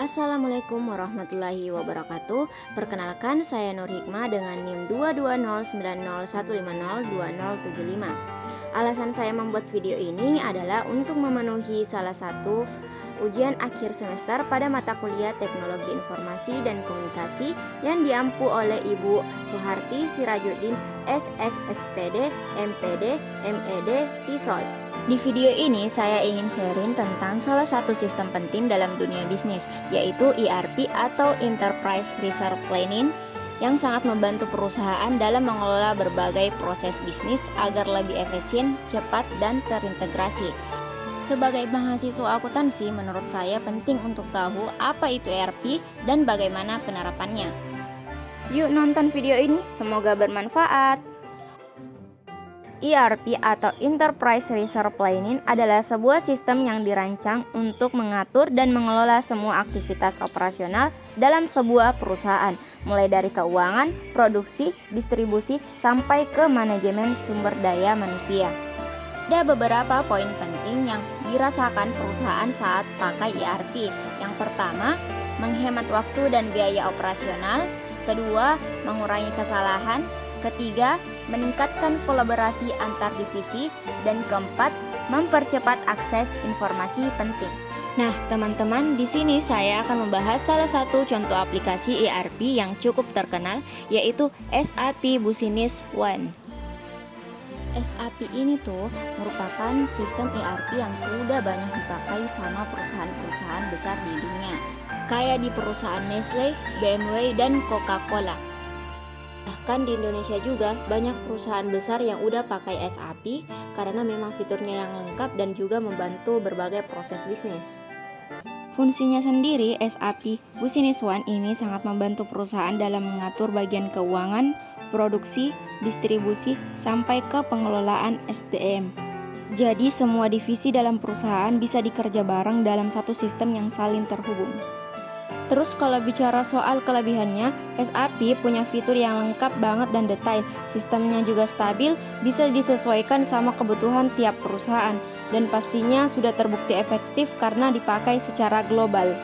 Assalamualaikum warahmatullahi wabarakatuh. Perkenalkan, saya Nur Hikmah dengan NIM 2209015020075. Alasan saya membuat video ini adalah untuk memenuhi salah satu ujian akhir semester pada mata kuliah Teknologi Informasi dan Komunikasi yang diampu oleh Ibu Suharti Sirajuddin SSSPD, MPD, MED, TISOL. Di video ini saya ingin sharing tentang salah satu sistem penting dalam dunia bisnis, yaitu ERP atau Enterprise Resource Planning, yang sangat membantu perusahaan dalam mengelola berbagai proses bisnis agar lebih efisien, cepat, dan terintegrasi. Sebagai mahasiswa akuntansi, menurut saya penting untuk tahu apa itu ERP dan bagaimana penerapannya. Yuk nonton video ini, semoga bermanfaat. ERP atau Enterprise Resource Planning adalah sebuah sistem yang dirancang untuk mengatur dan mengelola semua aktivitas operasional dalam sebuah perusahaan, mulai dari keuangan, produksi, distribusi, sampai ke manajemen sumber daya manusia. Ada beberapa poin penting yang dirasakan perusahaan saat pakai ERP. Yang pertama, menghemat waktu dan biaya operasional. Kedua, mengurangi kesalahan. Ketiga, meningkatkan kolaborasi antar divisi. Dan keempat, mempercepat akses informasi penting. Nah, teman-teman, di sini saya akan membahas salah satu contoh aplikasi ERP yang cukup terkenal, yaitu SAP Business One. SAP ini tuh merupakan sistem ERP yang udah banyak dipakai sama perusahaan-perusahaan besar di dunia, kayak di perusahaan Nestle, BMW, dan Coca-Cola. Bahkan di Indonesia juga banyak perusahaan besar yang udah pakai SAP karena memang fiturnya yang lengkap dan juga membantu berbagai proses bisnis. Fungsinya sendiri, SAP Business One ini sangat membantu perusahaan dalam mengatur bagian keuangan, produksi, distribusi, sampai ke pengelolaan SDM. Jadi semua divisi dalam perusahaan bisa dikerja bareng dalam satu sistem yang saling terhubung. Terus kalau bicara soal kelebihannya, SAP punya fitur yang lengkap banget dan detail. Sistemnya juga stabil, bisa disesuaikan sama kebutuhan tiap perusahaan, dan pastinya sudah terbukti efektif karena dipakai secara global.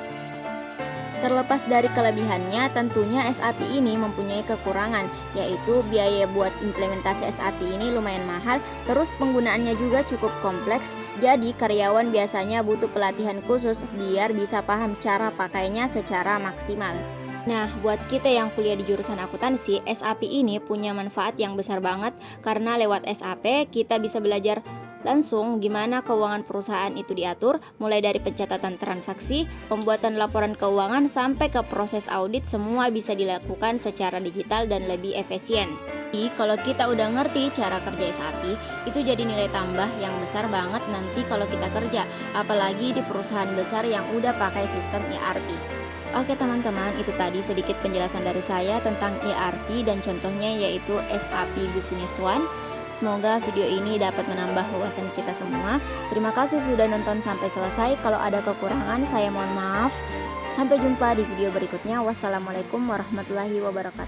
Terlepas dari kelebihannya, tentunya SAP ini mempunyai kekurangan, yaitu biaya buat implementasi SAP ini lumayan mahal, terus penggunaannya juga cukup kompleks, jadi karyawan biasanya butuh pelatihan khusus biar bisa paham cara pakainya secara maksimal. Nah, buat kita yang kuliah di jurusan akuntansi, SAP ini punya manfaat yang besar banget karena lewat SAP kita bisa belajar langsung gimana keuangan perusahaan itu diatur, mulai dari pencatatan transaksi, pembuatan laporan keuangan, sampai ke proses audit, semua bisa dilakukan secara digital dan lebih efisien. Jadi, kalau kita udah ngerti cara kerja SAP, itu jadi nilai tambah yang besar banget nanti kalau kita kerja, apalagi di perusahaan besar yang udah pakai sistem ERP. Oke teman-teman, itu tadi sedikit penjelasan dari saya tentang ERP dan contohnya yaitu SAP Business One. Semoga video ini dapat menambah wawasan kita semua. Terima kasih sudah nonton sampai selesai. Kalau ada kekurangan, saya mohon maaf. Sampai jumpa di video berikutnya. Wassalamualaikum warahmatullahi wabarakatuh.